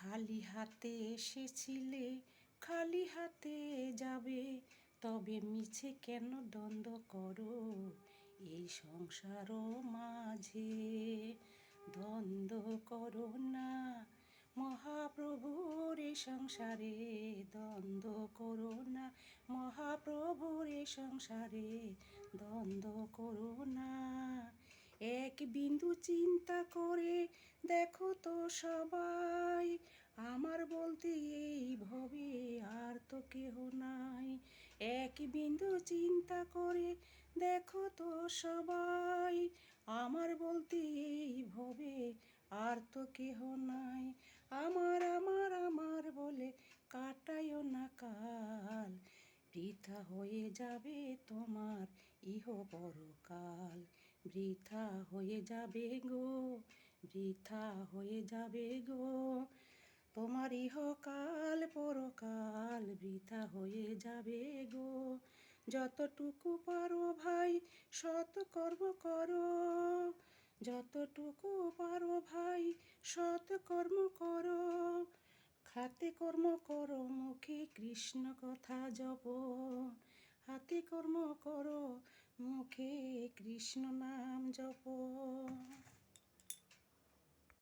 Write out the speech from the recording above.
খালি হাতে এসেছিলে খালি হাতে যাবে, তবে মিছে কেন দ্বন্দ্ব করো এই সংসার মাঝে? দ্বন্দ্ব করো না মহাপ্রভুর এই সংসারে, দ্বন্দ্ব করো না মহাপ্রভুর এই সংসারে, দ্বন্দ্ব করো না। এক বিন্দু চিন্তা করে দেখো তো সবাই, আমার বলতে এই ভবে আর তো কেহ নাই। এক বিন্দু চিন্তা করে দেখো তো সবাই, আমার বলতে এই ভবে আর তো কেহ নাই। আমার আমার আমার বলে কাটায়ও না কাল, বৃথা হয়ে যাবে তোমার ইহ পরকাল। বৃথা হয়ে যাবে গো, বৃথা হয়ে যাবে গো তোমার ইহকাল পরকাল, বৃথা হয়ে যাবে গো। যতটুকু পারো ভাই সৎকর্ম করো, যতটুকু পারো ভাই সৎকর্ম করো। হাতে কর্ম করো মুখে কৃষ্ণ কথা জপ, হাতে কর্ম করো মুখে কৃষ্ণ নাম জপ।